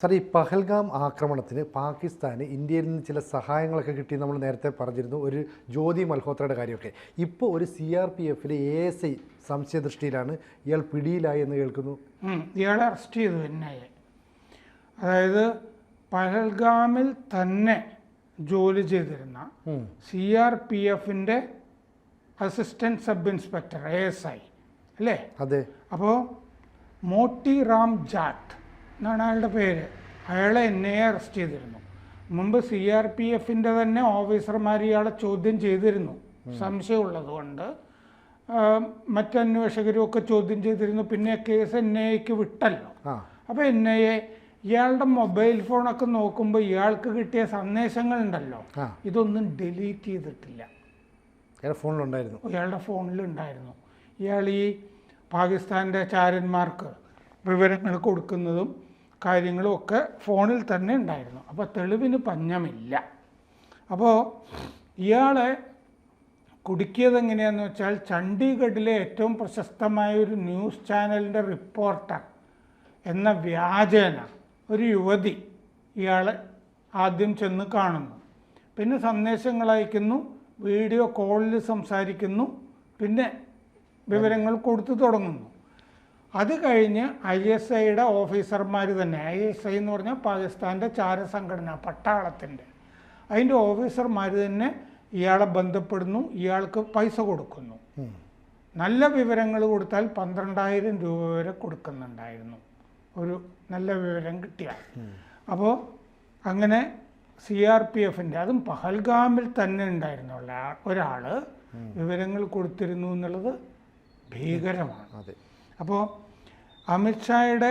Sir, ഈ പഹൽഗാം ആക്രമണത്തിന് പാകിസ്ഥാന് ഇന്ത്യയിൽ നിന്ന് ചില സഹായങ്ങളൊക്കെ കിട്ടി നമ്മൾ നേരത്തെ പറഞ്ഞിരുന്നു. ഒരു ജ്യോതി മൽഹോത്രയുടെ കാര്യമൊക്കെ. ഇപ്പോൾ ഒരു CRPFിലെ ASI സംശയദൃഷ്ടിയിലാണ് ഇയാൾ പിടിയിലായി എന്ന് കേൾക്കുന്നു. ഇയാളെ അറസ്റ്റ് ചെയ്തു NIA. അതായത് പഹൽഗാമിൽ തന്നെ ജോലി ചെയ്തിരുന്ന CRPFിൻ്റെ അസിസ്റ്റൻറ്റ് സബ് ഇൻസ്പെക്ടർ ASI അല്ലേ? അതെ. അപ്പോൾ മോട്ടി റാം ജാട്ട് എന്നാണ് അയാളുടെ പേര്. അയാളെ NIA അറസ്റ്റ് ചെയ്തിരുന്നു. മുമ്പ് CRPFിൻ്റെ തന്നെ ഓഫീസർമാർ ഇയാളെ ചോദ്യം ചെയ്തിരുന്നു. സംശയമുള്ളത് കൊണ്ട് മറ്റന്വേഷകരും ഒക്കെ ചോദ്യം ചെയ്തിരുന്നു. പിന്നെ കേസ് NIAക്ക് വിട്ടല്ലോ. അപ്പോൾ NIA ഇയാളുടെ മൊബൈൽ ഫോണൊക്കെ നോക്കുമ്പോൾ ഇയാൾക്ക് കിട്ടിയ സന്ദേശങ്ങളുണ്ടല്ലോ, ഇതൊന്നും ഡിലീറ്റ് ചെയ്തിട്ടില്ല. ഇയാളുടെ ഫോണിലുണ്ടായിരുന്നു. ഇയാൾ ഈ പാകിസ്ഥാൻ്റെ ചാരന്മാർക്ക് വിവരങ്ങൾ കൊടുക്കുന്നതും കാര്യങ്ങളും ഒക്കെ ഫോണിൽ തന്നെ ഉണ്ടായിരുന്നു. അപ്പോൾ തെളിവിന് പഞ്ഞമില്ല. അപ്പോൾ ഇയാളെ കുടുക്കിയത് എങ്ങനെയാണെന്ന് വെച്ചാൽ, ചണ്ഡീഗഡിലെ ഏറ്റവും പ്രശസ്തമായ ഒരു ന്യൂസ് ചാനലിൻ്റെ റിപ്പോർട്ടർ എന്ന വ്യാജേന ഒരു യുവതി ഇയാളെ ആദ്യം ചെന്ന് കാണുന്നു. പിന്നെ സന്ദേശങ്ങൾ അയക്കുന്നു, വീഡിയോ കോളിൽ സംസാരിക്കുന്നു, പിന്നെ വിവരങ്ങൾ കൊടുത്തു തുടങ്ങുന്നു. അത് കഴിഞ്ഞ് ISIയുടെ ഓഫീസർമാർ തന്നെ, ISI എന്ന് പറഞ്ഞാൽ പാകിസ്ഥാൻ്റെ ചാരസംഘടന, പട്ടാളത്തിൻ്റെ, അതിൻ്റെ ഓഫീസർമാർ തന്നെ ഇയാളെ ബന്ധപ്പെടുന്നു, ഇയാൾക്ക് പൈസ കൊടുക്കുന്നു. നല്ല വിവരങ്ങൾ കൊടുത്താൽ 12,000 രൂപ വരെ കൊടുക്കുന്നുണ്ടായിരുന്നു, ഒരു നല്ല വിവരം കിട്ടിയാൽ. അപ്പോൾ അങ്ങനെ CRPFിൻ്റെ, അതും പഹൽഗാമിൽ തന്നെ ഉണ്ടായിരുന്നുള്ള ഒരാൾ വിവരങ്ങൾ കൊടുത്തിരുന്നു എന്നുള്ളത് ഭീകരമാണ്. അപ്പോൾ അമിത്ഷായുടെ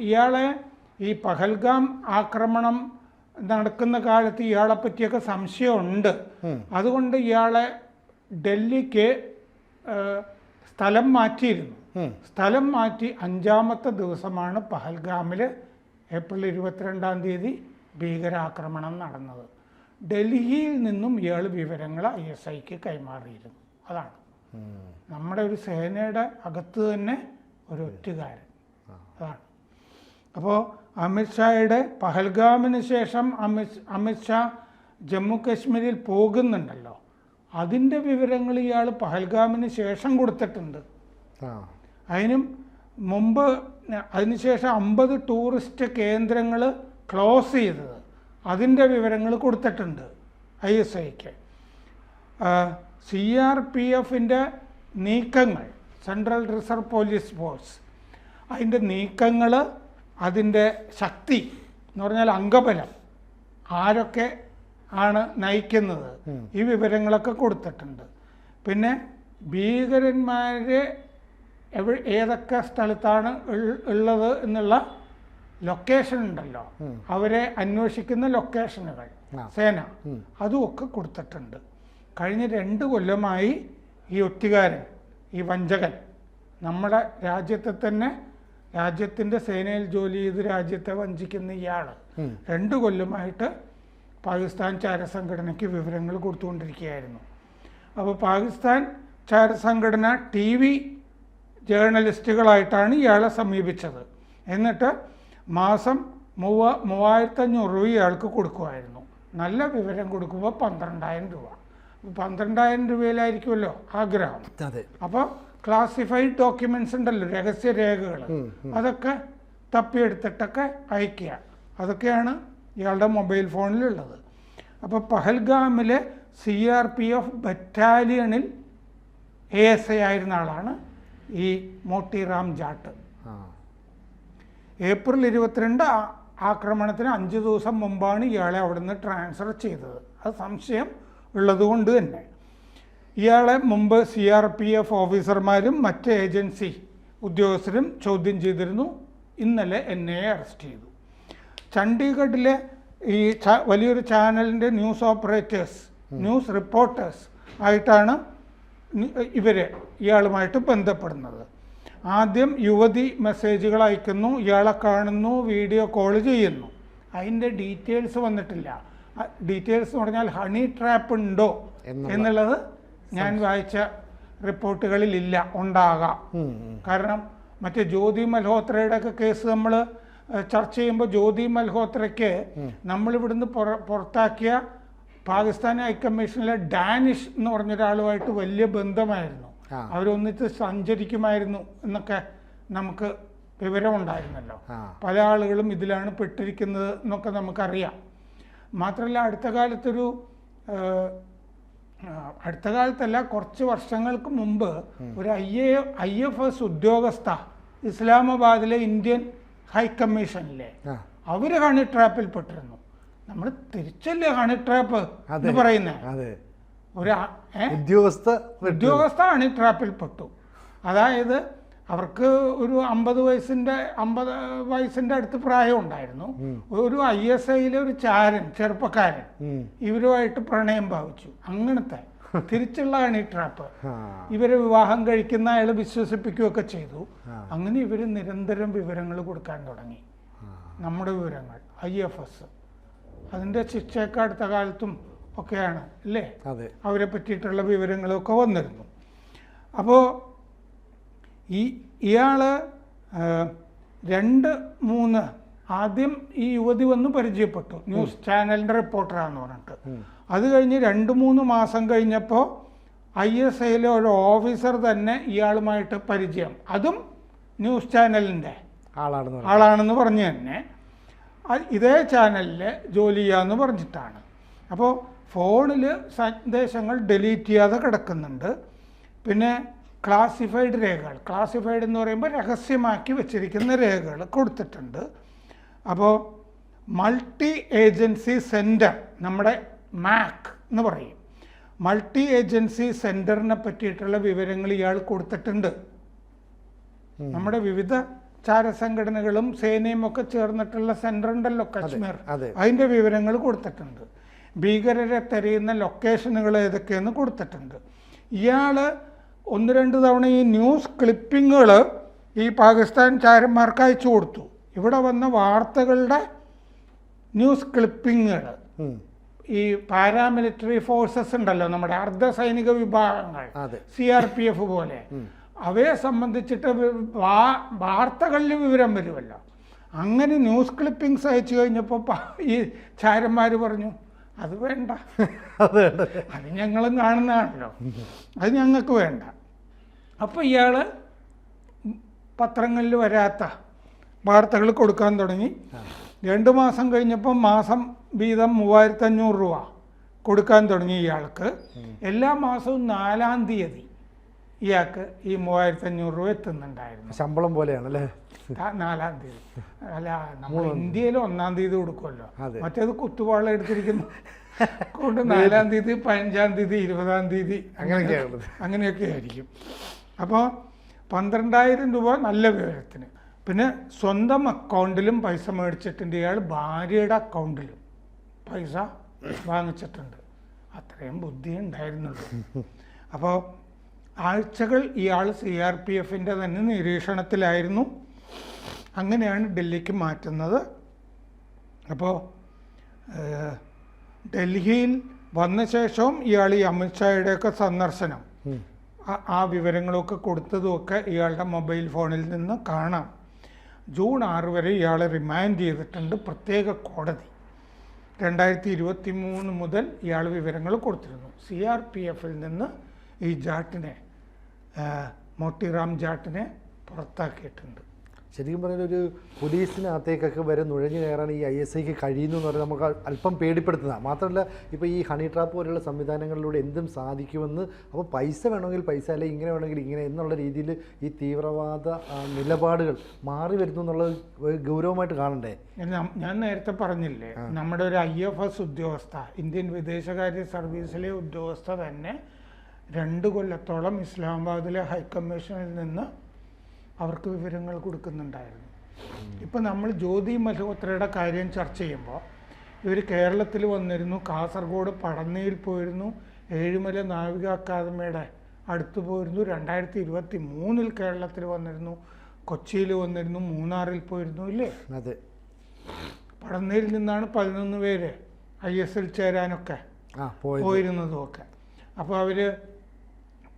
ഇയാളെ ഈ പഹൽഗാം ആക്രമണം നടക്കുന്ന കാലത്ത് ഇയാളെ പറ്റിയൊക്കെ സംശയമുണ്ട്. അതുകൊണ്ട് ഇയാളെ ഡൽഹിക്ക് സ്ഥലം മാറ്റിയിരുന്നു. സ്ഥലം മാറ്റി 5-ാമത്തെ ദിവസമാണ് പഹൽഗാമിൽ ഏപ്രിൽ 22-ാം തീയതി ഭീകരാക്രമണം നടന്നത്. ഡൽഹിയിൽ നിന്നും ഇയാൾ വിവരങ്ങൾ ISIക്ക് കൈമാറിയിരുന്നു. അതാണ് നമ്മുടെ ഒരു സേനയുടെ അകത്ത് തന്നെ ഒരു ഒറ്റുകാരൻ. അതാണ്. അപ്പോൾ അമിത്ഷായുടെ പഹൽഗാമിന് ശേഷം അമിത്ഷാ ജമ്മു കാശ്മീരിൽ പോകുന്നുണ്ടല്ലോ, അതിൻ്റെ വിവരങ്ങൾ ഇയാൾ പഹൽഗാമിന് ശേഷം കൊടുത്തിട്ടുണ്ട്. അതിനും മുമ്പ് അതിനുശേഷം 50 ടൂറിസ്റ്റ് കേന്ദ്രങ്ങൾ ക്ലോസ് ചെയ്തത്, അതിൻ്റെ വിവരങ്ങൾ കൊടുത്തിട്ടുണ്ട് ISIക്ക്. CRPFിൻ്റെ നീക്കങ്ങൾ, സെൻട്രൽ റിസർവ് പോലീസ് ഫോഴ്സ്, അതിൻ്റെ നീക്കങ്ങൾ, അതിൻ്റെ ശക്തി എന്ന് പറഞ്ഞാൽ അംഗബലം, ആരൊക്കെ ആണ് നയിക്കുന്നത്, ഈ വിവരങ്ങളൊക്കെ കൊടുത്തിട്ടുണ്ട്. പിന്നെ ഭീകരന്മാരെ ഏതൊക്കെ സ്ഥലത്താണ് ഉള്ളത് എന്നുള്ള ലൊക്കേഷൻ ഉണ്ടല്ലോ, അവരെ അന്വേഷിക്കുന്ന ലൊക്കേഷനുകൾ സേന, അതുമൊക്കെ കൊടുത്തിട്ടുണ്ട്. കഴിഞ്ഞ 2 കൊല്ലമായി ഈ ഒറ്റുകാരൻ, ഈ വഞ്ചകൻ, നമ്മുടെ രാജ്യത്തെ തന്നെ, രാജ്യത്തിൻ്റെ സേനയിൽ ജോലി ചെയ്ത് രാജ്യത്തെ വഞ്ചിക്കുന്ന ഇയാൾ 2 കൊല്ലമായിട്ട് പാകിസ്ഥാൻ ചാരസംഘടനയ്ക്ക് വിവരങ്ങൾ കൊടുത്തുകൊണ്ടിരിക്കുകയായിരുന്നു. അപ്പോൾ പാകിസ്ഥാൻ ചാരസംഘടന TV ജേർണലിസ്റ്റുകളായിട്ടാണ് ഇയാളെ സമീപിച്ചത്. എന്നിട്ട് മാസം 3,500 രൂപ ഇയാൾക്ക് കൊടുക്കുമായിരുന്നു. നല്ല വിവരം കൊടുക്കുമ്പോൾ 12,000 രൂപ. 12,000 രൂപയിലായിരിക്കുമല്ലോ ആഗ്രഹം. അപ്പോൾ ക്ലാസിഫൈഡ് ഡോക്യുമെൻറ്റ്സ് ഉണ്ടല്ലോ, രഹസ്യരേഖകൾ, അതൊക്കെ തപ്പിയെടുത്തിട്ടൊക്കെ അയക്കുക. അതൊക്കെയാണ് ഇയാളുടെ മൊബൈൽ ഫോണിലുള്ളത്. അപ്പോൾ പഹൽഗാമിലെ CRPF ബറ്റാലിയണിൽ ASI ആയിരുന്ന ആളാണ് ഈ മോട്ടി റാം ജാട്ട്. ഏപ്രിൽ 22 ആക്രമണത്തിന് 5 ദിവസം മുമ്പാണ് ഇയാളെ അവിടെ നിന്ന് ട്രാൻസ്ഫർ ചെയ്തത്. അത് സംശയം ഉള്ളതുകൊണ്ട് തന്നെ ഇയാളെ മുമ്പ് CRPF ഓഫീസർമാരും മറ്റ് ഏജൻസി ഉദ്യോഗസ്ഥരും ചോദ്യം ചെയ്തിരുന്നു. ഇന്നലെ NIA അറസ്റ്റ് ചെയ്തു. ചണ്ഡീഗഡിലെ ഈ വലിയൊരു ചാനലിൻ്റെ ന്യൂസ് ഓപ്പറേറ്റേഴ്സ്, ന്യൂസ് റിപ്പോർട്ടേഴ്സ് ആയിട്ടാണ് ഇയാളുമായിട്ട് ബന്ധപ്പെടുന്നത്. ആദ്യം യുവതി മെസ്സേജുകൾ അയക്കുന്നു, ഇയാളെ കാണുന്നു, വീഡിയോ കോൾ ചെയ്യുന്നു. അതിൻ്റെ ഡീറ്റെയിൽസ് വന്നിട്ടില്ല. ഡീറ്റെയിൽസ് എന്ന് പറഞ്ഞാൽ ഹണി ട്രാപ്പ് ഉണ്ടോ എന്നുള്ളത് ഞാൻ വായിച്ച റിപ്പോർട്ടുകളിലില്ല. ഉണ്ടാകാം. കാരണം മറ്റേ ജ്യോതി മൽഹോത്രയുടെ ഒക്കെ കേസ് നമ്മൾ ചർച്ച ചെയ്യുമ്പോൾ ജ്യോതി മൽഹോത്രയ്ക്ക് നമ്മളിവിടുന്ന് പുറത്താക്കിയ പാകിസ്ഥാൻ ഹൈക്കമ്മീഷനിലെ ഡാനിഷ് എന്ന് പറഞ്ഞൊരാളുമായിട്ട് വലിയ ബന്ധമായിരുന്നു, അവരൊന്നിച്ച് സഞ്ചരിക്കുമായിരുന്നു എന്നൊക്കെ നമുക്ക് വിവരമുണ്ടായിരുന്നല്ലോ. പല ആളുകളും ഇതിലാണ് പെട്ടിരിക്കുന്നത് എന്നൊക്കെ നമുക്കറിയാം. മാത്രമല്ല അടുത്ത കാലത്തല്ല, കുറച്ച് വർഷങ്ങൾക്ക് മുമ്പ് ഒരു IFS ഉദ്യോഗസ്ഥ ഇസ്ലാമാബാദിലെ ഇന്ത്യൻ ഹൈക്കമ്മീഷനിലെ അവര് ഹണി ട്രാപ്പിൽ പെട്ടിരുന്നു. നമ്മൾ തിരിച്ചല്ലേ ഹണി ട്രാപ്പ് എന്ന് പറയുന്നത്. ഒരു ഉദ്യോഗസ്ഥ ഹണി ട്രാപ്പിൽ പെട്ടു. അതായത് അവർക്ക് ഒരു 50 വയസ്സിന്റെ അടുത്ത് പ്രായം ഉണ്ടായിരുന്നു. ഒരു ISIയിലെ ഒരു ചെറുപ്പക്കാരൻ ഇവരുമായിട്ട് പ്രണയം ഭാവിച്ചു. അങ്ങനത്തെ തിരിച്ചുള്ള ഹണി ട്രാപ്പ്. ഇവരെ വിവാഹം കഴിക്കുന്ന അയാൾ വിശ്വസിപ്പിക്കുകയൊക്കെ ചെയ്തു. അങ്ങനെ ഇവർ നിരന്തരം വിവരങ്ങൾ കൊടുക്കാൻ തുടങ്ങി, നമ്മുടെ വിവരങ്ങൾ. IFS അതിൻ്റെ ശിക്ഷയൊക്കെ അടുത്ത കാലത്തും ഒക്കെയാണ് അല്ലേ, അവരെ പറ്റിയിട്ടുള്ള വിവരങ്ങളൊക്കെ വന്നിരുന്നു. അപ്പോൾ ഇയാള് 2-3 ആദ്യം ഈ യുവതി വന്ന് പരിചയപ്പെട്ടു, ന്യൂസ് ചാനലിൻ്റെ റിപ്പോർട്ടറാന്ന് പറഞ്ഞിട്ട്. അത് കഴിഞ്ഞ് 2-3 മാസം കഴിഞ്ഞപ്പോൾ ISIയിലെ ഒരു ഓഫീസർ തന്നെ ഇയാളുമായിട്ട് പരിചയം, അതും ന്യൂസ് ചാനലിൻ്റെ ആളാണെന്ന് പറഞ്ഞു തന്നെ ഇതേ ചാനലിൽ ജോലി ചെയ്യാമെന്ന് പറഞ്ഞിട്ടാണ്. അപ്പോൾ ഫോണിൽ സന്ദേശങ്ങൾ ഡിലീറ്റ് ചെയ്യാതെ കിടക്കുന്നുണ്ട്. പിന്നെ ക്ലാസിഫൈഡ് രേഖകൾ, ക്ലാസിഫൈഡ് എന്ന് പറയുമ്പോൾ രഹസ്യമാക്കി വെച്ചിരിക്കുന്ന രേഖകൾ കൊടുത്തിട്ടുണ്ട്. അപ്പോൾ മൾട്ടി ഏജൻസി സെൻറ്റർ, നമ്മുടെ MAC എന്ന് പറയും, മൾട്ടി ഏജൻസി സെൻറ്ററിനെ പറ്റിയിട്ടുള്ള വിവരങ്ങൾ ഇയാൾ കൊടുത്തിട്ടുണ്ട്. നമ്മുടെ വിവിധ ചാരസംഘടനകളും സേനയും ഒക്കെ ചേർന്നിട്ടുള്ള സെൻറ്റർ ഉണ്ടല്ലോ കശ്മീർ, അതിൻ്റെ വിവരങ്ങൾ കൊടുത്തിട്ടുണ്ട്. ഭീകരരെ തെരയുന്ന ലൊക്കേഷനുകൾ ഏതൊക്കെയെന്ന് കൊടുത്തിട്ടുണ്ട്. ഇയാൾ 1-2 തവണ ഈ ന്യൂസ് ക്ലിപ്പിങ്ങുകൾ ഈ പാകിസ്ഥാൻ ചാരന്മാർക്ക് അയച്ചു കൊടുത്തു. ഇവിടെ വന്ന വാർത്തകളുടെ ന്യൂസ് ക്ലിപ്പിങ്ങുകൾ ഈ പാരാമിലിറ്ററി ഫോഴ്സസ് ഉണ്ടല്ലോ, നമ്മുടെ അർദ്ധസൈനിക വിഭാഗങ്ങൾ, CRPF പോലെ, അവയെ സംബന്ധിച്ചിട്ട് വാർത്തകളിൽ വിവരം വരുമല്ലോ. അങ്ങനെ ന്യൂസ് ക്ലിപ്പിങ്സ് അയച്ചു കഴിഞ്ഞപ്പോൾ ഈ ചാരന്മാർ പറഞ്ഞു അത് വേണ്ട, അത് ഞങ്ങളും കാണുന്നതാണല്ലോ, അത് ഞങ്ങൾക്ക് വേണ്ട. അപ്പോൾ ഇയാൾ പത്രങ്ങളിൽ വരാത്ത വാർത്തകൾ കൊടുക്കാൻ തുടങ്ങി. 2 മാസം കഴിഞ്ഞപ്പോൾ മാസം വീതം 3500 രൂപ കൊടുക്കാൻ തുടങ്ങി ഇയാൾക്ക്. എല്ലാ മാസവും 4-ാം തീയതി ഇയാൾക്ക് ഈ 3500 രൂപ എത്തുന്നുണ്ടായിരുന്നു. ശമ്പളം പോലെയാണല്ലേ? 4-ാം തീയതി അല്ല, നമ്മൾ ഇന്ത്യയിൽ 1-ാം തീയതി കൊടുക്കുമല്ലോ, മറ്റേത് കുത്തുവാള എടുത്തിരിക്കുന്നു കൊണ്ട് 4-ാം തീയതി, 15-ാം തീയതി, 20-ാം തീയതി അങ്ങനെയൊക്കെ ആയിരിക്കും. അപ്പോൾ 12,000 രൂപ നല്ല വിവരത്തിന്. പിന്നെ സ്വന്തം അക്കൗണ്ടിലും പൈസ മേടിച്ചിട്ടുണ്ട് ഇയാൾ, ഭാര്യയുടെ അക്കൗണ്ടിലും പൈസ വാങ്ങിച്ചിട്ടുണ്ട്. അത്രയും ബുദ്ധി ഉണ്ടായിരുന്നുള്ളൂ. അപ്പോൾ ആഴ്ചകൾ ഇയാൾ CRPFൻ്റെ തന്നെ നിരീക്ഷണത്തിലായിരുന്നു. അങ്ങനെയാണ് ഡൽഹിക്ക് മാറ്റുന്നത്. അപ്പോൾ ഡൽഹിയിൽ വന്ന ശേഷവും ഇയാൾ ഈ അമിത്ഷായുടെയൊക്കെ സന്ദർശനം, ആ വിവരങ്ങളൊക്കെ കൊടുത്തതുമൊക്കെ ഇയാളുടെ മൊബൈൽ ഫോണിൽ നിന്ന് കാണാം. ജൂൺ 6 വരെ ഇയാളെ റിമാൻഡ് ചെയ്തിട്ടുണ്ട് പ്രത്യേക കോടതി. 2023 മുതൽ ഇയാൾ വിവരങ്ങൾ കൊടുത്തിരുന്നു. CRPFൽ നിന്ന് ഈ ജാട്ടിനെ, മോട്ടിറാം ജാട്ടിനെ പുറത്താക്കിയിട്ടുണ്ട്. ശരിക്കും പറഞ്ഞാൽ ഒരു പോലീസിനകത്തേക്കൊക്കെ വരെ നുഴഞ്ഞു കയറാൻ ഈ ISIക്ക് കഴിയുന്നു എന്ന് പറഞ്ഞാൽ നമുക്ക് അല്പം പേടിപ്പെടുത്തുന്നതാണ്. മാത്രമല്ല ഇപ്പോൾ ഈ ഹണി ട്രാപ്പ് പോലുള്ള സംവിധാനങ്ങളിലൂടെ എന്തും സാധിക്കുമെന്ന്, അപ്പോൾ പൈസ വേണമെങ്കിൽ പൈസ, അല്ലെങ്കിൽ ഇങ്ങനെ വേണമെങ്കിൽ ഇങ്ങനെ എന്നുള്ള രീതിയിൽ ഈ തീവ്രവാദ നിലപാടുകൾ മാറി വരുന്നു എന്നുള്ളത് ഗൗരവമായിട്ട് കാണണ്ടേ? ഞാൻ നേരത്തെ പറഞ്ഞില്ലേ, നമ്മുടെ ഒരു IFS ഉദ്യോഗസ്ഥ, ഇന്ത്യൻ വിദേശകാര്യ സർവീസിലെ ഉദ്യോഗസ്ഥ തന്നെ 2 കൊല്ലത്തോളം ഇസ്ലാമാബാദിലെ ഹൈക്കമ്മീഷനിൽ നിന്ന് അവർക്ക് വിവരങ്ങൾ കൊടുക്കുന്നുണ്ടായിരുന്നു. ഇപ്പം നമ്മൾ ജ്യോതി മൽഹോത്രയുടെ കാര്യം ചർച്ച ചെയ്യുമ്പോൾ ഇവർ കേരളത്തിൽ വന്നിരുന്നു, കാസർഗോഡ് പടന്നയിൽ പോയിരുന്നു, ഏഴിമല നാവിക അക്കാദമിയുടെ അടുത്ത് പോയിരുന്നു, 2023 കേരളത്തിൽ വന്നിരുന്നു, കൊച്ചിയിൽ വന്നിരുന്നു, മൂന്നാറിൽ പോയിരുന്നു ഇല്ലേ? അതെ. പടന്നയിൽ നിന്നാണ് 11 പേര് ISൽ ചേരാനൊക്കെ പോയിരുന്നതുമൊക്കെ. അപ്പോൾ അവർ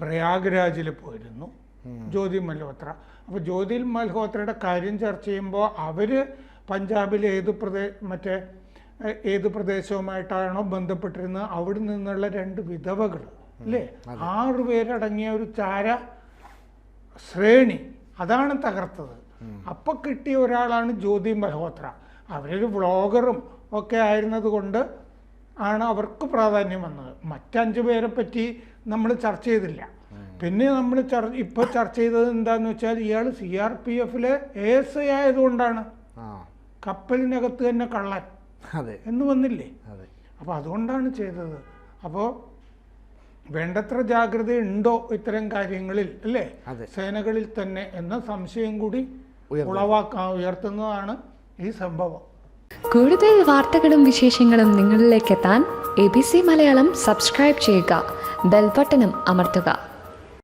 പ്രയാഗ്രാജിൽ പോയിരുന്നു, ജ്യോതി മൽഹോത്ര. അപ്പോൾ ജ്യോതി മൽഹോത്രയുടെ കാര്യം ചർച്ച ചെയ്യുമ്പോൾ അവർ പഞ്ചാബിൽ ഏത് പ്രദേശവുമായിട്ടാണോ ബന്ധപ്പെട്ടിരുന്നത് അവിടെ നിന്നുള്ള 2 വിധവകൾ അല്ലേ, 6 പേരടങ്ങിയ ഒരു ചാര ശ്രേണി അതാണ് തകർത്തത്. അപ്പം കിട്ടിയ ഒരാളാണ് ജ്യോതി മൽഹോത്ര. അവരൊരു വ്ളോഗറും ഒക്കെ ആയിരുന്നത് കൊണ്ട് ആണ് അവർക്ക് പ്രാധാന്യം വന്നത്. മറ്റ് 5 പേരെ പറ്റി നമ്മൾ ചർച്ച ചെയ്തില്ല. പിന്നെ നമ്മൾ ഇപ്പോൾ ചർച്ച ചെയ്തത് എന്താന്ന് വെച്ചാൽ ഇയാൾ CRPFലെ ASI ആയതുകൊണ്ടാണ്. കപ്പലിനകത്ത് തന്നെ കള്ളൻ എന്ന് വന്നില്ലേ, അപ്പോൾ അതുകൊണ്ടാണ് ചെയ്തത്. അപ്പോൾ വേണ്ടത്ര ജാഗ്രത ഉണ്ടോ ഇത്തരം കാര്യങ്ങളിൽ അല്ലേ സേനകളിൽ തന്നെ എന്ന സംശയം കൂടി ഉയർത്തുന്നതാണ് ഈ സംഭവം. കൂടുതൽ വാർത്തകളും വിശേഷങ്ങളും നിങ്ങളിലേക്ക് എത്താൻ ABC മലയാളം സബ്സ്ക്രൈബ് ചെയ്യുക, ബെൽ ബട്ടണും അമർത്തുക.